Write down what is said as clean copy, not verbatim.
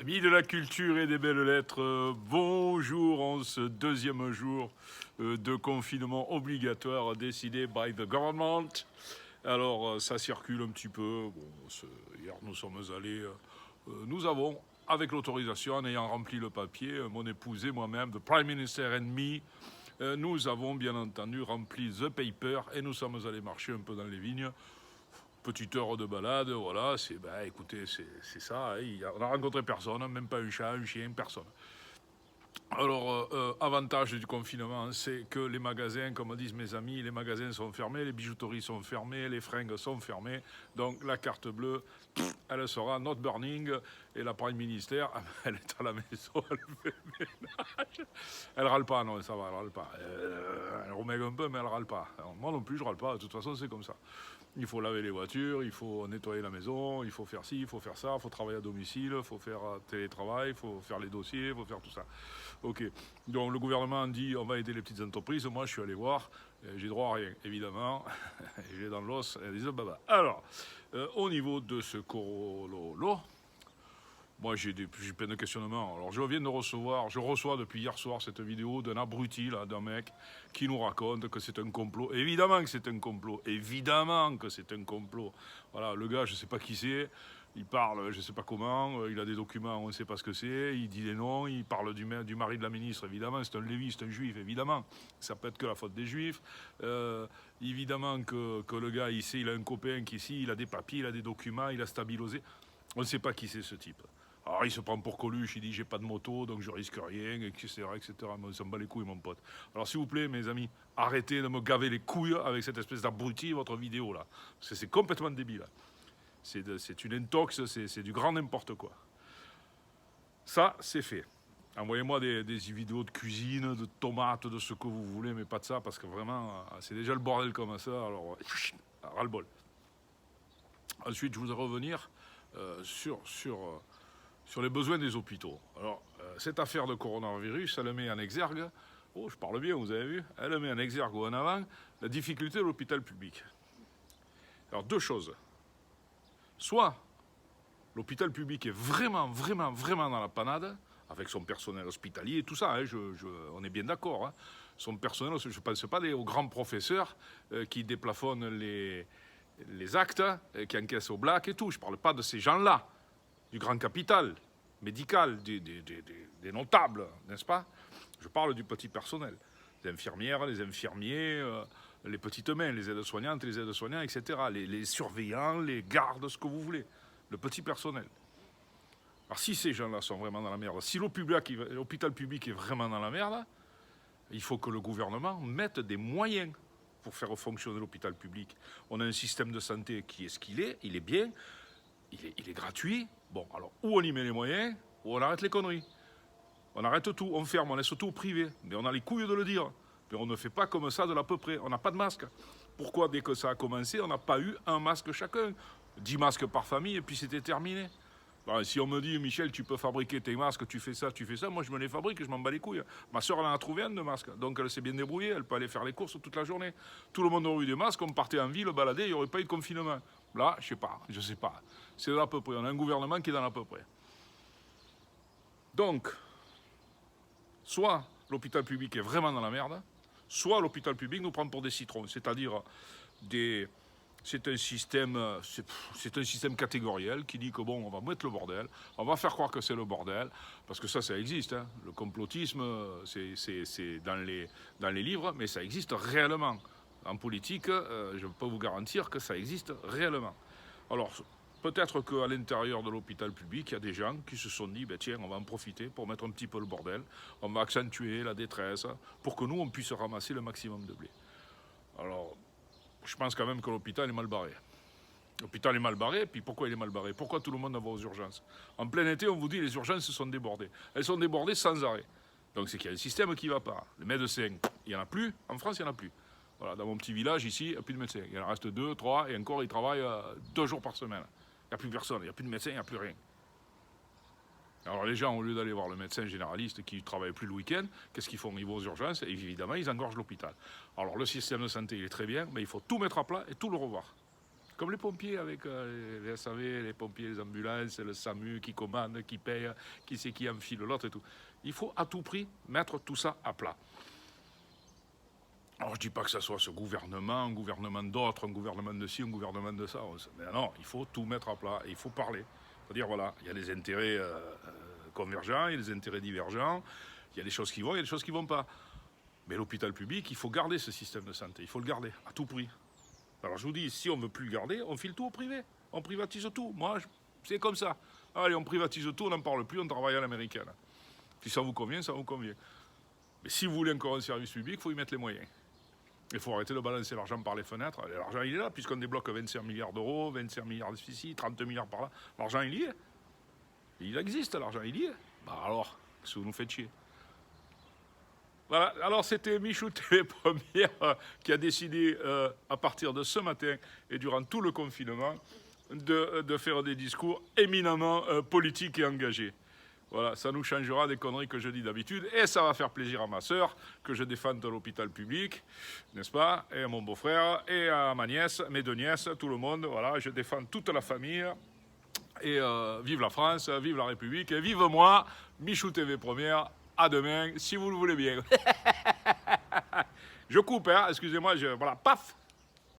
Amis de la culture et des belles lettres, bonjour en ce deuxième jour de confinement obligatoire décidé by the government. Alors ça circule un petit peu. Bon, hier nous sommes allés, nous avons, avec l'autorisation, en ayant rempli le papier, mon épouse et moi-même, the Prime Minister and me, nous avons bien entendu rempli the paper et nous sommes allés marcher un peu dans les vignes. Petite heure de balade, voilà, écoutez, c'est ça, hein, on n'a rencontré personne, même pas un chat, un chien, personne. Alors, avantage du confinement, c'est que les magasins, comme disent mes amis, les magasins sont fermés, les bijouteries sont fermées, les fringues sont fermées, donc la carte bleue, elle sera not burning, et la Prime Minister, elle est à la maison, elle fait le ménage. Elle râle pas, non, ça va, elle râle pas. Elle remègue un peu, mais elle râle pas. Alors, moi non plus, je râle pas, de toute façon, c'est comme ça. Il faut laver les voitures, il faut nettoyer la maison, il faut faire ci, il faut faire ça, il faut travailler à domicile, il faut faire télétravail, il faut faire les dossiers, il faut faire tout ça. Ok, donc le gouvernement dit on va aider les petites entreprises, moi je suis allé voir, j'ai droit à rien, évidemment, j'ai dans l'os, elle dit baba. Alors, au niveau de ce corololo, moi j'ai plein de questionnements. Alors je reçois depuis hier soir cette vidéo d'un abruti, là, d'un mec qui nous raconte que c'est un complot. Évidemment que c'est un complot, évidemment que c'est un complot. Voilà, le gars, je sais pas qui c'est, il parle, je sais pas comment, il a des documents, on ne sait pas ce que c'est, il dit des noms, il parle du mari de la ministre, évidemment, c'est un lévi, c'est un juif, évidemment. Ça peut être que la faute des juifs. Évidemment que le gars, ici, il a un copain qui, ici, il a des papiers, il a des documents, il a stabilisé. On ne sait pas qui c'est ce type. Alors il se prend pour Coluche, il dit j'ai pas de moto donc je risque rien, etc. Mais on s'en bat les couilles mon pote. Alors s'il vous plaît mes amis, arrêtez de me gaver les couilles avec cette espèce d'abruti votre vidéo là. Parce que c'est complètement débile. C'est une intox, c'est du grand n'importe quoi. Ça c'est fait. Envoyez-moi des vidéos de cuisine, de tomates, de ce que vous voulez, mais pas de ça, parce que vraiment, c'est déjà le bordel comme ça, alors ras-le-bol. Ensuite, je voudrais revenir sur les besoins des hôpitaux. Alors, cette affaire de coronavirus, elle met en exergue, oh, je parle bien, vous avez vu, elle met en exergue ou en avant la difficulté de l'hôpital public. Alors, deux choses. Soit l'hôpital public est vraiment dans la panade, avec son personnel hospitalier et tout ça, hein, on est bien d'accord. Hein. Son personnel, je ne pense pas aux grands professeurs qui déplafonnent les actes, qui encaissent au black et tout. Je ne parle pas de ces gens-là, du grand capital médical, des notables, n'est-ce pas? Je parle du petit personnel, les infirmières, les infirmiers, les petites mains, les aides-soignantes, les aides-soignants, etc. Les surveillants, les gardes, ce que vous voulez, le petit personnel. Alors si ces gens-là sont vraiment dans la merde, si l'hôpital public est vraiment dans la merde, il faut que le gouvernement mette des moyens pour faire fonctionner l'hôpital public. On a un système de santé qui est ce qu'il est, il est bien, il est gratuit. Bon, alors, ou on y met les moyens, ou on arrête les conneries. On arrête tout, on ferme, on laisse tout au privé. Mais on a les couilles de le dire. Mais on ne fait pas comme ça de l'à peu près. On n'a pas de masque. Pourquoi, dès que ça a commencé, on n'a pas eu un masque chacun? 10 masques par famille, et puis c'était terminé. Ben, si on me dit, Michel, tu peux fabriquer tes masques, tu fais ça, moi je me les fabrique, je m'en bats les couilles. Ma soeur, elle en a trouvé un de masque, donc elle s'est bien débrouillée, elle peut aller faire les courses toute la journée. Tout le monde aurait eu des masques, on partait en ville, balader, il n'y aurait pas eu de confinement. Là, je sais pas. C'est à peu près, on a un gouvernement qui est dans à peu près. Donc, soit l'hôpital public est vraiment dans la merde, soit l'hôpital public nous prend pour des citrons, c'est-à-dire c'est un système catégoriel qui dit que bon, on va mettre le bordel, on va faire croire que c'est le bordel, parce que ça existe. Hein. Le complotisme, c'est dans les livres, mais ça existe réellement. En politique, je peux vous garantir que ça existe réellement. Alors, peut-être qu'à l'intérieur de l'hôpital public, il y a des gens qui se sont dit, ben tiens, on va en profiter pour mettre un petit peu le bordel, on va accentuer la détresse, pour que nous, on puisse ramasser le maximum de blé. Alors, je pense quand même que l'hôpital est mal barré. L'hôpital est mal barré, puis pourquoi il est mal barré? Pourquoi tout le monde va aux urgences? En plein été, on vous dit les urgences sont débordées. Elles sont débordées sans arrêt. Donc c'est qu'il y a un système qui ne va pas. Les médecins, il n'y en a plus. En France, il n'y en a plus. Voilà, dans mon petit village, ici, il n'y a plus de médecins. Il en reste 2, 3, et encore, ils travaillent 2 jours par semaine. Il n'y a plus personne, il n'y a plus de médecins, il n'y a plus rien. Alors les gens, au lieu d'aller voir le médecin généraliste qui ne travaille plus le week-end, qu'est-ce qu'ils font? Ils vont aux urgences et évidemment, ils engorgent l'hôpital. Alors le système de santé, il est très bien, mais il faut tout mettre à plat et tout le revoir. Comme les pompiers avec les SAV, les pompiers, les ambulances, le SAMU qui commande, qui paye, qui c'est qui enfile l'autre et tout. Il faut à tout prix mettre tout ça à plat. Alors je ne dis pas que ce soit ce gouvernement, un gouvernement d'autres, un gouvernement de ci, un gouvernement de ça. Mais non, il faut tout mettre à plat et il faut parler. C'est-à-dire, voilà, il y a des intérêts convergents, il y a des intérêts divergents, il y a des choses qui vont, il y a des choses qui ne vont pas. Mais l'hôpital public, il faut garder ce système de santé, il faut le garder à tout prix. Alors je vous dis, si on ne veut plus le garder, on file tout au privé, on privatise tout. Moi, c'est comme ça. Allez, on privatise tout, on n'en parle plus, on travaille à l'américaine. Si ça vous convient, ça vous convient. Mais si vous voulez encore un service public, il faut y mettre les moyens. Il faut arrêter de balancer l'argent par les fenêtres. L'argent, il est là, puisqu'on débloque 25 milliards d'euros, 25 milliards de déficit, 30 milliards par là. L'argent, il y est. Il existe, l'argent, il y est. Bah alors, si vous nous faites chier. Voilà, alors c'était Michou TV Première qui a décidé, à partir de ce matin et durant tout le confinement, de faire des discours éminemment politiques et engagés. Voilà, ça nous changera des conneries que je dis d'habitude et ça va faire plaisir à ma sœur que je défende l'hôpital public, n'est-ce pas? Et à mon beau-frère et à ma nièce, mes deux nièces, tout le monde. Voilà, je défends toute la famille. Et vive la France, vive la République et vive moi, Michou TV Première. À demain, si vous le voulez bien. Je coupe, hein, excusez-moi, voilà, paf!